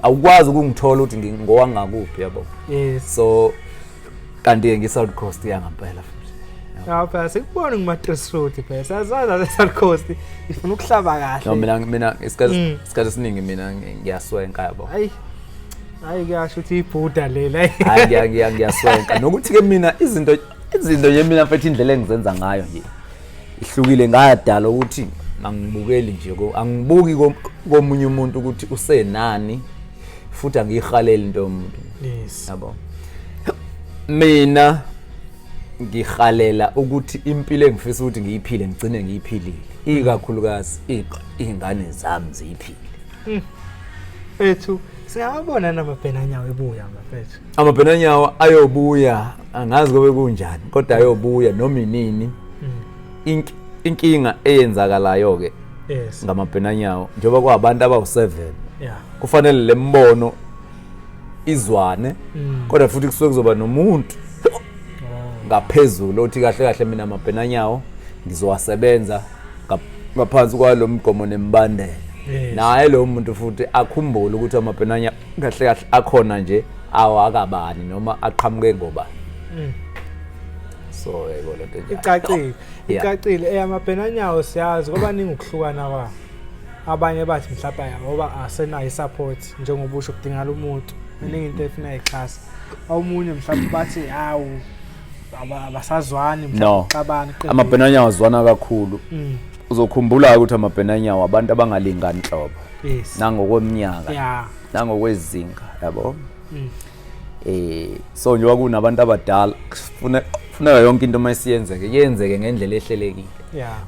Speaker 1: awukwazi ukungithola ukuthi ngingowangakuphi yabo so kanti ngeSouth Coast yangampela futhi
Speaker 2: phela sikubona nguma-Dress Road phela sazazi eSouth Coast ifuna ukuhlaba kahle
Speaker 1: no mina isikhathi esiningi mina ngiyaswenka yabo
Speaker 2: hayi kuyasho ukuthi ibhuda lela
Speaker 1: hayi ngiyaswenka nokuthi ke mina izinto nje mina mfethu indlela engizenza ngayo nje ihlukile ngadala ukuthi angibukeli nje angibuki komunye umuntu ukuthi usenani futhi angiyihaleli into yomuntu yabo mina ngihalela ukuthi impilo engifisa ukuthi ngiyiphile ngicine ngiyiphilile ikakhulukazi izingane zami ziyiphile
Speaker 2: ethu siyabona namabhenanyawo ebuya mfethu
Speaker 1: amabhenanyawo ayobuya angazi kobe kunjani kodwa ayobuya noma inini inkinga eyenzakalayo ke ngamabhenanyawo njengoba kwabantu abawu7 kufanele lembono izwane kodwa futhi kusuke kuzoba nomuntu ngaphezulu othi kahle mina amabhenanyawo ngizowasebenza ngaphansi kwalo mgomo nembandela naye lo muntu futhi akhumbule ukuthi amabhenanyawo kahle akhona nje awakabani noma aqhamuke ngobani so yebo lento nje
Speaker 2: icacile Amabhenanyawo siyazi ngoba ningi ukuhlukana kwa abanye bathi mhlawumbe ngoba asenayo support njengoba usho kudingala umuntu iningi into efuna ikhasi awumunye mhlawumbe bathi hawu abasazwani mhlawumbe xabana
Speaker 1: Amabhenanyawo azwana kakhulu uzokhumbula ukuthi Amabhenanyawo abantu abangalingani inhlobo nangokweminyaka nangokwezinga yabo so njengoba kunabantu abadala kufuneka yonke into mayisiyenzeke ngendlela ehlelekile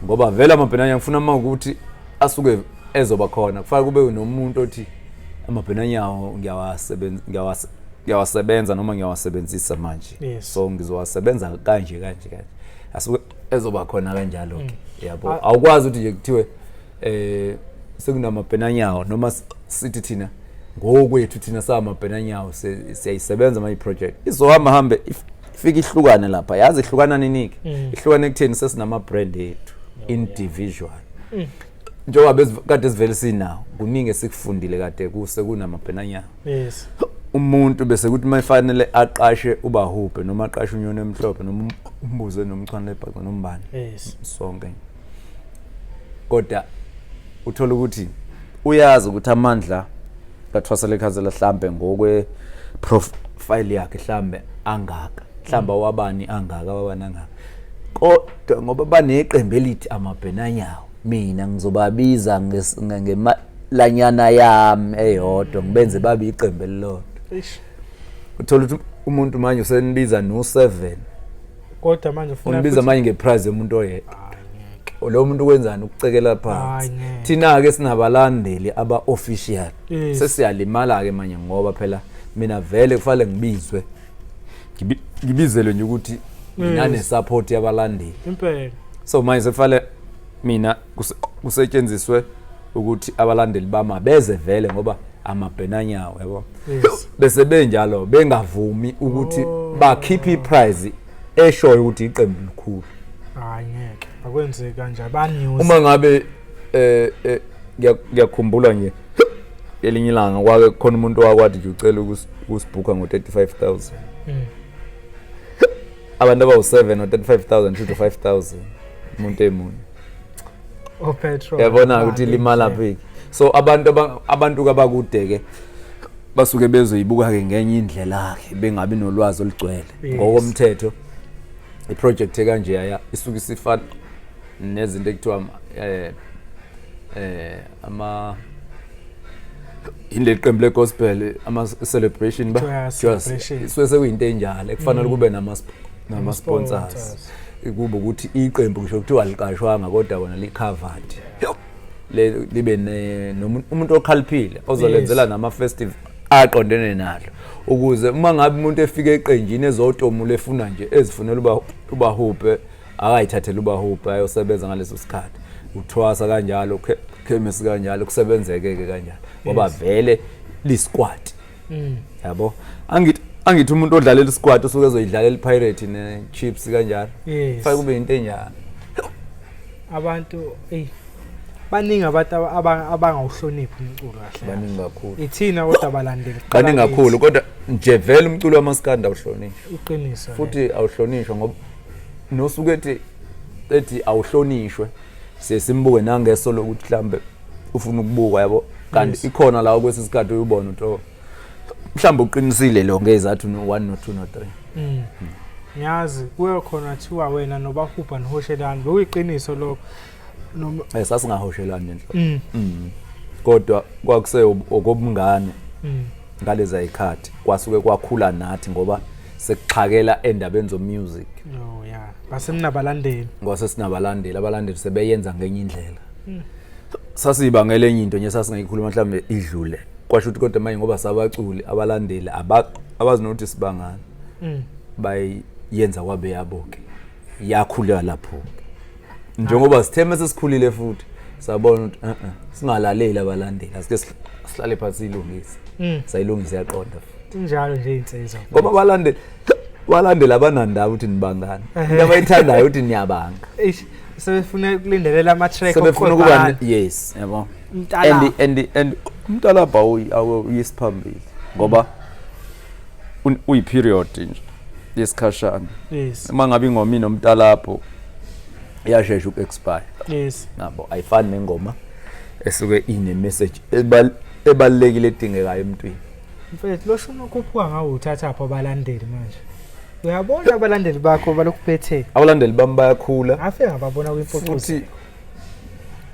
Speaker 1: ngoba vele Amabhenanyawo ngifuna uma ukuthi asuke ezoba khona kufanele kube nomuntu othi Amabhenanyawo ngiyawasebenza noma ngiyawasebenzisa manje so ngizowasebenza kanje asuke ezoba khona kanjalo ke yabo awukwazi ukuthi nje kuthiwe sekunamabhenanyawo noma sithi thina ngokwethu thina samabhenanyawo siyayisebenza my project izohamba hambe ifika ihlukane lapha yazi ihlukana niniki ihlukane kutheni sesinama brand ethu individual njengoba kade sivele sinawo kuningi esikufundile kade kuse kunamabhenanyawo umuntu bese kuthi mayifanele aqashe uBahubhe noma aqashe unyoni emhlophe noma umbuze nomchwane lebhaqa nombani sonke kodwa uthola ukuthi uyazi ukuthi amandla kaThwasa Lekhansela mhlambe ngokwe profile yakhe mhlambe angaka mhlamba wabani angaka wabani angaka kodwa ngoba baneqembu elithi Amabhenanyawo mina ngizobabiza ngemalanyana yami eyodwa ngibenze babe iqembu elilodwa uthola ukuthi umuntu manje usenibiza no7
Speaker 2: kodwa manje ufuna
Speaker 1: unibiza manje ngeprize yomuntu oyedwa lo muntu kwenzani ukucekela phansi thina ke sinabalandeli aba official sesiyalimala ke manje ngoba phela mina vele kufanele ngibizwe ngibizelwe nje ukuthi nginane support yabalandeli
Speaker 2: impela
Speaker 1: so manje sekufanele mina kusetshenziswe ukuthi abalandeli bama beze vele ngoba Amabhenanyawo yabo bese benjalo bengavumi ukuthi bakhiphe iprize eshoyo ukuthi iqembu likhulu
Speaker 2: ngeke akwenzeki kanje abanews
Speaker 1: uma ngabe ngiyakhumbula nje elinye ilanga kwake khona umuntu wakwathi nje ucela ukusibhuka ngo35,000 abantu abawu7 no35,000 to 5,000 umuntu emunye
Speaker 2: petrol
Speaker 1: yabona ukuthi limala phi so abantu abakudeke basuke bezoyibuka ke ngenye indlela ke bengabi nolwazi olugcwele ngokomthetho iproject ekanje yaya isuke isifana nezinto ekuthiwa ile qembu legospel ama celebration ba just kuyinto enjalo ekufanele kube nama sponsors kuba ukuthi iqembu ngisho kuthiwa liqashwanga kodwa bona licovered libe umuntu okhaliphile ozolenzela nama festival aqondene nalo ukuze uma ngabe umuntu efika eqenjini ezotomula efuna nje ezifunela uBahubhe akayithathela uBahubhe ayosebenza ngaleso sikhathi uthwasa kanjalo chemist kanjalo kusebenzeke kanjalo ngoba vele lisquad yabo angithi umuntu odlalela isquad usuke ezoyidlalela iPirate ne Chiefs kanjalo fake kube into enjalo
Speaker 2: abantu baningi abantu abangawuhloniphi umculo kahle
Speaker 1: baningi kakhulu
Speaker 2: ithina kodwa abalandeli
Speaker 1: baningi kakhulu kodwa nje vele umculo wamaskanda awuhlonishwa
Speaker 2: iqiniso
Speaker 1: futhi awuhlonishwa ngoba nosuke ethi awuhlonishwe simbuke nangeso lokuthi mhlambe ufuna ukubuka yabo kanti ikhona la kwesisikhathi uyibona uthi mhlambe uqinisile lo ngezathu no1 no2 no3
Speaker 2: ngiyazi kuyo khona thiwa wena noBahubhe noHoshelani bekuyiqiniso lokho
Speaker 1: noma sasingahoshelani nendlela kodwa kwakuse okobungane ngaleza ikhathi kwasuke kwakhula nathi ngoba sekuxhakela endabeni zomusic
Speaker 2: basenabalandeli
Speaker 1: ngoba sinabalandeli abalandeli sebeyenza ngenye indlela sasibangela enye into nje sasingayikhuluma mhlambe idlule kwasho ukuthi kodwa manje ngoba sabaculi abalandeli abazinothisi bangani bayenza kwabe yaboke yakhula lapho njengoba sitheme sesikhulile futhi sabona ukuthi singalaleli abalandeli asike sihlale phansi silungise sayilungisa yaqonda futhi
Speaker 2: njalo nje insizwa
Speaker 1: ngoba abalandeli abanandaba ukuthi nibangani abayithandayo ukuthi niyabanga
Speaker 2: sebefuna ukulindelela ama track
Speaker 1: sebefuna ukuba yes yabo and umntalabha uyisiphambili ngoba uyi period nje yesikhashana.
Speaker 2: Yes.
Speaker 1: Uma ngabe ingoma inomtalapho iyashesha uku-expire.
Speaker 2: Yes.
Speaker 1: Nabo ayifani nengoma esuke ine-message ebalulekile edingekayo emntwini.
Speaker 2: Mfethu lo shuna ukhuphuka ngawo uthatha apho abalandeli manje. Uyabona abalandeli bakho balokhu phethe.
Speaker 1: Abalandeli bami bayakhula.
Speaker 2: Afike ngababona kwimfotosi.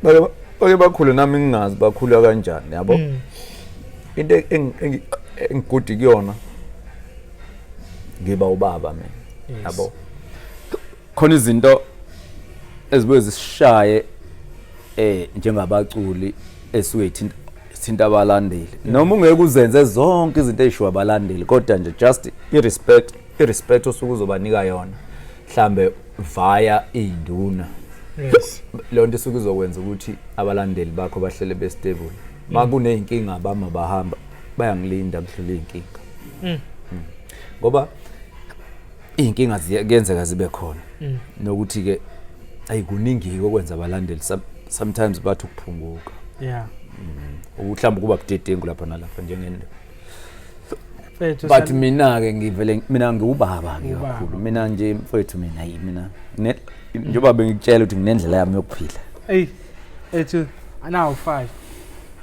Speaker 1: Bake bakhule nami ngingazi bakhula kanjani yabo. Into engigudi kuyona ngiba ubaba mina yabo. Khona izinto ezibuye zisishaye njengabaculi esuke ithinta abalandeli. Noma ungeke uzenze zonke izinto ezishiwa abalandeli kodwa nje just irespect osuke uzobanika yona. Mhlambe via induna.
Speaker 2: Yes.
Speaker 1: Lo nto isuke izokwenza ukuthi abalandeli bakho bahlele bestable. Makuneyinkinga abama bahamba bayangilinda kuhlule inkinga. Ngoba inkinga ziyenzeka zibe khona. Nokuthi ke ayikuningi okwenza abalandeli sometimes bathi ukuphunguka.
Speaker 2: Yeah.
Speaker 1: Mhlawumbe kuba budedengu lapha nalapha njengento. But mina ke ngivele mina ngiwubaba ke kakhulu. Mina nje mfowethu mina njengoba bengikutshela ukuthi nginendlela yami yokuphila.
Speaker 2: Hey. Ethu now 5.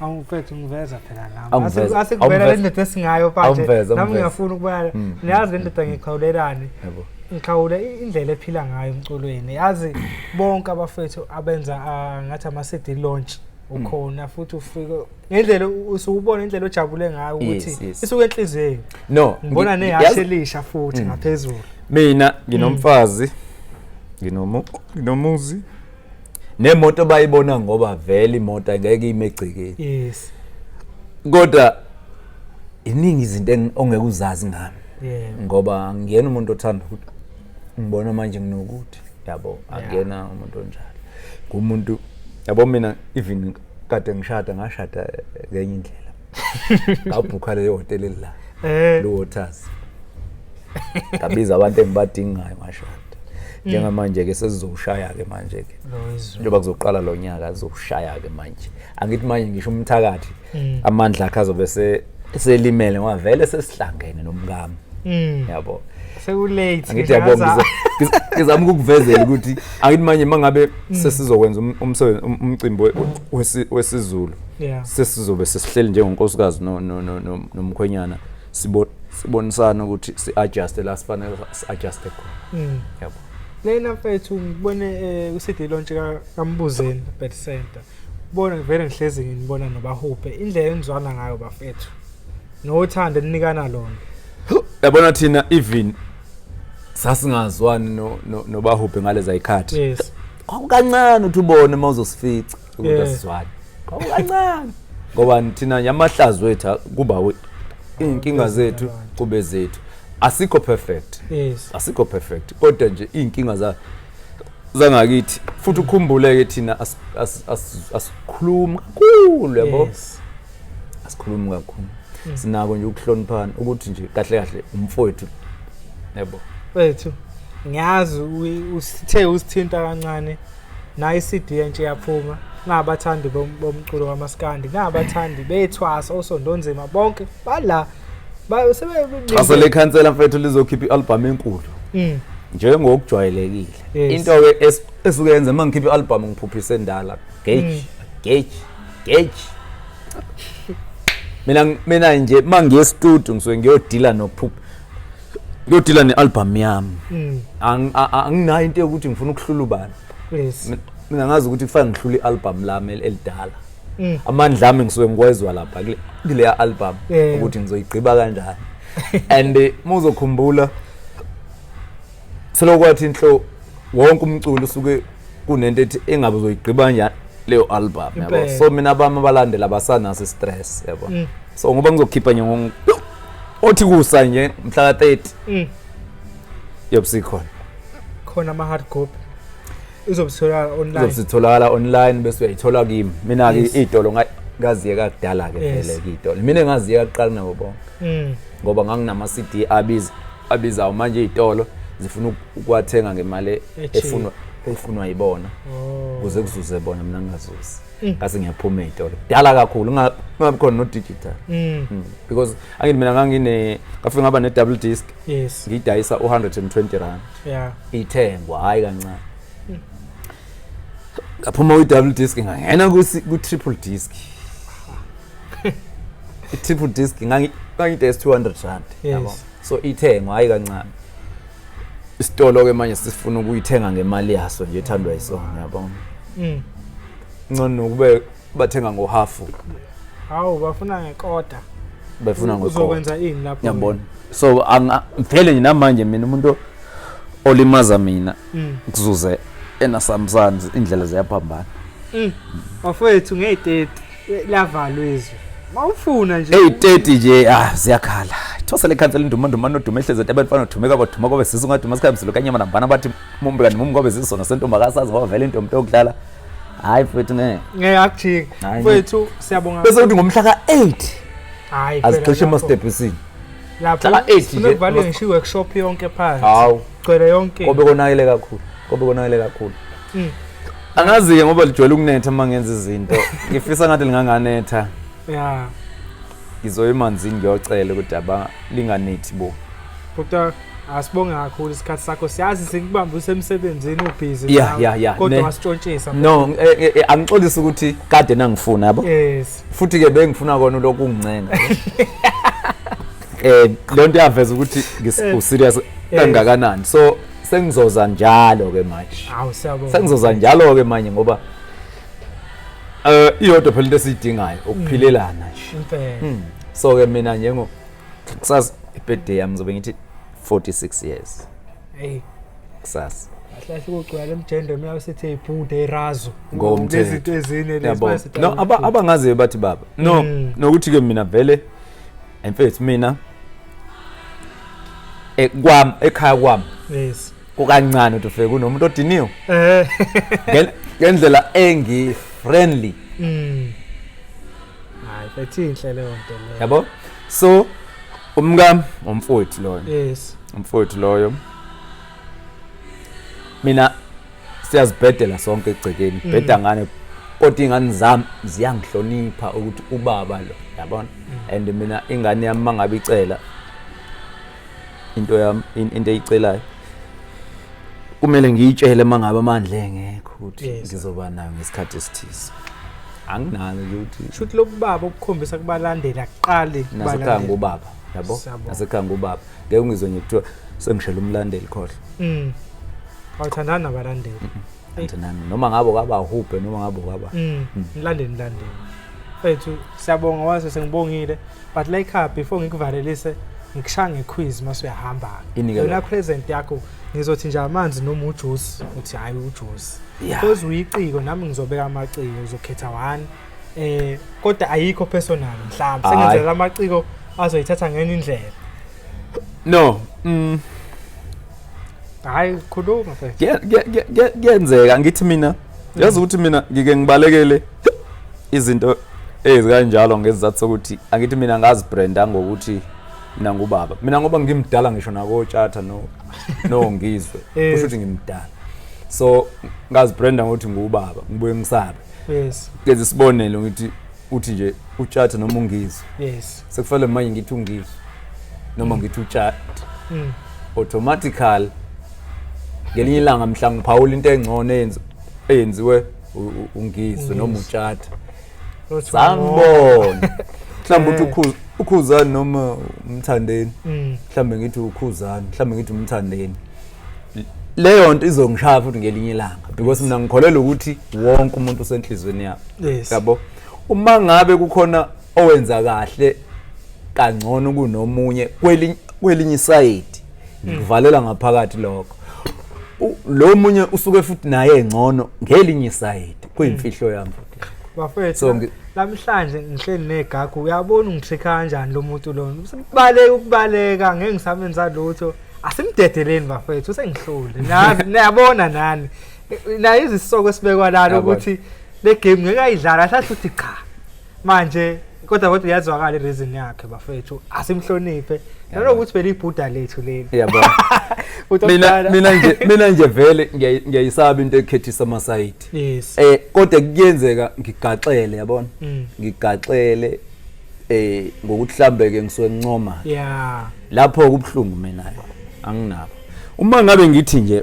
Speaker 2: Awufethu ngiveza phela nami. Asikuvela le ndlela esingayo manje. Nami ngiyafuna ukubala. Niyazi le ndlela ngikhawulelane. Yebo. Ngikhawule indlela ephila ngayo emculweni. Yazi bonke abafethu abenza ngathi ama CD launch ukhona futhi ufike ngendlela usubona indlela ojabule ngayo ukuthi isuke enhlizweni.
Speaker 1: No,
Speaker 2: ngibona nehashelisha futhi ngaphezulu.
Speaker 1: Mina nginomfazi nginomuzi nemoto bayibona ngoba vele imoto angeke imegcekeni.
Speaker 2: Yes.
Speaker 1: Kodwa iningi izinto ongeke uzazi ngami.
Speaker 2: Yeah.
Speaker 1: Ngoba ngiyena umuntu othanda ukuthi ngibona manje nginokuthi yabo angena umuntu onjalo. Kumuntu yabo mina even kade ngashada ngenye indlela. Ngabhukha le hotel la. Lo Waters. Kabiza abantu engibadingayo ngashada. Njengamanje ke sesizoshaya ke manje ke. Njengoba kuzoqala lo nyaka sizoshaya ke manje. Angithi manje ngisho umthakathi amandla akhe azobe selimele ngoba vele sesihlangene nomkami. Yabo.
Speaker 2: Sekulate.
Speaker 1: Angithi yabonga ngizama ukukuvezela ukuthi angithi manje mangabe sesizokwenza umcimbi wesizulu. Sesizobe sesihleli njengonkosikazi nomkhwenyana sibonisana ukuthi si-adjust la sifanele si-adjust khona. Yabo.
Speaker 2: Lena mfethu ngibone uSidi launch kaMbuzeni Birth Center. Bona vele ngihlezi ngibona noBahubhe indlela enizwana ngayo bafethu. Nothando ninikana lona.
Speaker 1: Yabona thina even sasingazwani noBahubhe ngaleza ikhathi.
Speaker 2: Yes.
Speaker 1: Kancane uthi ubone mawuzosifica ukuthi asizwani. Kancane. Ngoba thina yamahlazo wethu kuba inkinga zethu kube zethu. Asikho perfect.
Speaker 2: Yes.
Speaker 1: Asikho perfect. Kodwa nje inkinga zangakithi futhi ukhumbuleke thina asikhuluma kakhulu yabo.
Speaker 2: Yes.
Speaker 1: Asikhuluma kakhulu. Sinako nje ukuhloniphana ukuthi nje kahle umfowethu yabo.
Speaker 2: Wethu ngiyazi usithe usithinta kancane na iCD entsha yaphuma ngabathandi bomculo wamaskandi ngabathandi beThwasa osondonzima bonke bala
Speaker 1: Ithwasa Lekhansela mfethu lizokhipha i-album enkulu. Njengokujwayelekile. Into esuke yenza mangikhipha i-album ngiphuphise endala. Gauge. Mina nje mangiye studio ngisuke ngiyodila ngiyodila ne-album yami. Anginayo into yokuthi ngifuna ukuhlula ubani.
Speaker 2: Yes.
Speaker 1: Mina ngazi ukuthi kufanele ngihlule i-album lami elidala. Amandla ami ngisuke ngikwezwa lapha kule album ukuthi ngizoyigqiba kanjani. And muzokhumbula selokwathi inhlo wonke umculo usuke kunento ethi engabe uzoyigqiba kanjani leyo album yabo. So mina abami abalandela abasanaso stress yabo. So ngoba ngizokhipha nje othi kusa nje mhla ka 30 yobsikhona
Speaker 2: khona ama hard copy
Speaker 1: izobitholakala online bese uyayithola kimi. Mina ke idolo ngaziye kakudala ke vele ke idolo. Mina ngaziye kaqala nabo bonke. Ngoba nganginama CD abiza manje idolo zifuna ukwathenga ngemali efunwa yibona ukuze kuzuze bona mina ngingazuzi ngase ngiyaphuma ezitolo dala kakhulu ngabe khona no digital because angithi mina ngafika ngaba ne double disc ngidayisa 120 rand ithengwa hayi kancane ngaphuma kwi double disc ngangena ku triple disc i-triple disc ngangidayisa 200 rand yabo so ithengwa hayi kancane isitolo ke manje sifuna ukuyithenga ngemali yaso nje ethandwa yisona yabo ngcono kube bathenga ngo half
Speaker 2: hawu bafuna ngekota
Speaker 1: bafuna ngekota
Speaker 2: uzokwenza ini lapho
Speaker 1: yabona so vele nje namanje mina umuntu olimaza mina kuzuze enasamsanzi indlela ziyaphambana
Speaker 2: bafethu nge-30 lavalo izwe mawufuna nje
Speaker 1: hey 30 nje ziyakhala Ithwasa lekhansela induma nodume ehleze abantu bafana udumeka baduma kobe sisu ngaduma sikhambiselo kanyama nambana bathi mumbe kanti mumbe kobe zisona sentombi akasazi ngoba vele intombi yokudlala hayi mfethu
Speaker 2: ngeyakujika mfethu siyabonga
Speaker 1: bese uthi ngomhla ka8
Speaker 2: hayi
Speaker 1: azixeshe emastephisini
Speaker 2: lapho
Speaker 1: ka8 nje
Speaker 2: kuvale ngisho workshop yonke phansi
Speaker 1: hawu
Speaker 2: gcwele yonke
Speaker 1: kobe konakele kakhulu angazi ke ngoba lijwayele ukunetha mangenza izinto ngifisa ngathi linganganetha ngizoya emanzini ngiyocela ukuthi linganethi bo
Speaker 2: kodwa asibonge kakhulu isikhathi sakho siyazi sikubamba usemsebenzini ubhizi kodwa wasitshontshisa
Speaker 1: no angixolisa ukuthi kade nangifuna yabo futhi ke bengifuna kona lokhu ungincenga lonto yaveza ukuthi ngiserious kangakanani so sengizoza njalo ke manje sengizoza njalo ke manje ngoba iyodwa phela into esiyidingayo ukuphilelana nje so ke mina njengo kusasa ibirthday yami ngizobe ngithi 46 years kusasa
Speaker 2: ahlahle ukugcwala emjendo mina sethe ibhude erazo
Speaker 1: ngomthetho
Speaker 2: ezine lezi
Speaker 1: no abangazi bathi baba no nokuthi ke mina vele mfethu mina ekhaya kwami kukancane uthi ufike kunomuntu odiniwe ngendlela friendly
Speaker 2: hayi bethi inhle leyo nto leyo
Speaker 1: yabo so umkami umfowethu loyo umfowethu loyo mina siyazibhedela sonke egcekeni bheda ngane kodwa ingane zami ziyangihlonipha ukuthi ubaba lo yabona and mina ingane yami mangabe icela into yami into eyicelayo kumele ngiyitshele mangabe amandla engekho ukuthi ngizoba nayo ngesikhathi esithize anginalo ukuthi
Speaker 2: shuthi lokubaba ukukhombisa kubalandela kuqale
Speaker 1: nasekhaya ngobaba yabo nasekhaya ngobaba ngeke ungizwe ngikuthiwa sengishela umlandeli khohle
Speaker 2: awuthandana nabalandeli
Speaker 1: ngithandana noma ngabe Bahubhe noma ngabe kwaba
Speaker 2: mlandeli mfethu siyabonga wase sengibongile but like ekhaya before ngikuvalelise ngikushaya ngequiz mase uyahamba yona present yakho ngizothi nje amanzi noma ujuice uthi hayi ujuice because uyiciko nami ngizobeka amaciko uzokhetha 1 kodwa ayikho personal mhlawumbe sengenzela amaciko azoyithatha ngene indlela
Speaker 1: no
Speaker 2: hayi khuluma mfethu
Speaker 1: kuyenzeka ngithi mina yazi ukuthi mina ngike ngibalekele izinto ezikanjalo ngesizathu sokuthi angithi mina ngazi branda ngokuthi mina ngubaba mina ngoba ngimdala ngisho nakotshatha no ngizwe kusho ukuthi ngimdala so ngazi branda ngokuthi ngubaba ngibuye ngisabe keze sibonele ukuthi uthi nje utshatha noma ungizwe sekufanele manje ngithi ungizwe noma ngithi utshatha automatically ngelinye ilanga mhla ngiphawula into engcono eyenziwe ungizwe noma utshatha sangibona mhlawumbe uthi ukhuzani noma umthandeni mhlawumbe ngithi ukhuzani mhlawumbe ngithi umthandeni leyo nto izongishaya futhi ngelinye ilanga because mina ngikholela ukuthi wonke umuntu usenhlizweni yakhe yabo uma ngabe kukhona owenza kahle kangcono kunomunye kwelinye side ngivalela ngaphakathi lokho lo munye usuke futhi naye engcono ngelinye side kuyimfihlo yami
Speaker 2: bafethu namhlanje ngihleli negagu uyabona ungitrika kanjani lo muntu lo usibaleka ukubaleka ngeke ngisamenza lutho asimdedeleni bafethu sengihlule niyabona nani na izisoko sibekwa lalo ukuthi le game ngeke ayidlala hlathi uthi cha manje kodwa iyazwakala ireason yakhe bafethu asimhloniphe nanokuthi phela ibhuda lethu leli
Speaker 1: yabo mina nje vele ngiyayisaba into ekhethisa amasayidi
Speaker 2: yes
Speaker 1: kodwa kuyenzeka ngigaxele yabona ngigaxele ngokuthi hlambe ke ngisuke ngincoma
Speaker 2: yeah
Speaker 1: lapho kubhlungu mina anginabo uma ngabe ngithi nje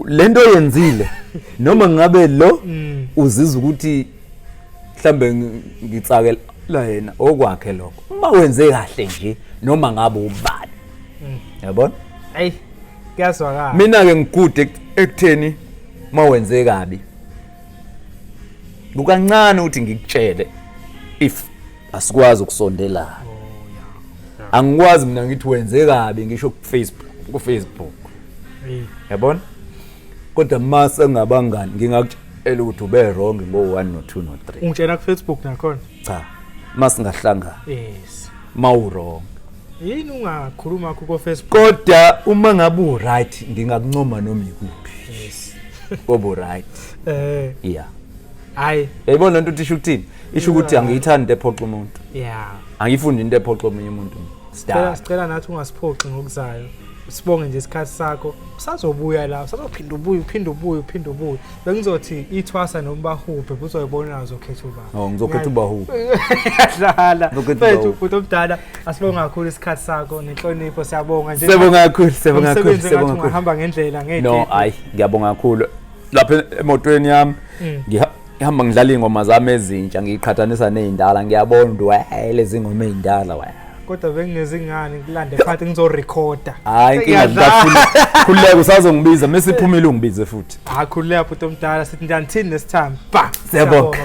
Speaker 1: lento yenzile noma ngabe lo uzizwa ukuthi hlambe ngitsakela yena okwakhe lokho uma wenze kahle nje noma ngabe ubani yabona
Speaker 2: hey kuyazwakala
Speaker 1: mina ke ngigude ekutheni mawenze kabi kukancane ukuthi ngikutshele if asikwazi ukusondela angikwazi mina ngithi wenze kabi ngisho ku Facebook yabona kodwa mase ngabangani ngingakutshela ukuthi ube wrong ngo 1 no 2 no 3
Speaker 2: ungitshela ku Facebook nakhona
Speaker 1: cha masingahlangana
Speaker 2: yes
Speaker 1: mawu wrong
Speaker 2: yini ungakhuluma ku Facebook
Speaker 1: kodwa uma ngabe u right ngingakuncoma noma ikuphi
Speaker 2: yes
Speaker 1: obo right yeah
Speaker 2: hayi
Speaker 1: yayibona lento isho ukuthini isho ukuthi angiyithandi ephoxa umuntu
Speaker 2: yeah
Speaker 1: angifundi into ephoxa omunye umuntu
Speaker 2: sicela nathi ungasiphoxi ngokuzayo sibonge nje isikhathi sakho usazobuya la usazophinda ubuye bengizothi ithwasa noma bahubhe uzoyibona uzokhetha uba
Speaker 1: ngizokhetha ubahubhe
Speaker 2: dlala mfethu futhi omdala asibonga kakhulu isikhathi sakho nenhlonipho siyabonga nje
Speaker 1: sibonga kakhulu
Speaker 2: ungahamba ngendlela ngeke
Speaker 1: no hayi ngiyabonga kakhulu lapha emotweni yami ngihamba ngidlala ingoma zami ezintsha ngiqhathanisa nezindala ngiyabona ukuthi lezi ingoma ezindala
Speaker 2: kodwa bengingezingane kulande phathi ngizorecorda
Speaker 1: hayi inkinga khuleka usazongibiza mase iphumile ungibize futhi
Speaker 2: khuleka futhi omdala sithi njani thini nesithambi ba
Speaker 1: siyabonga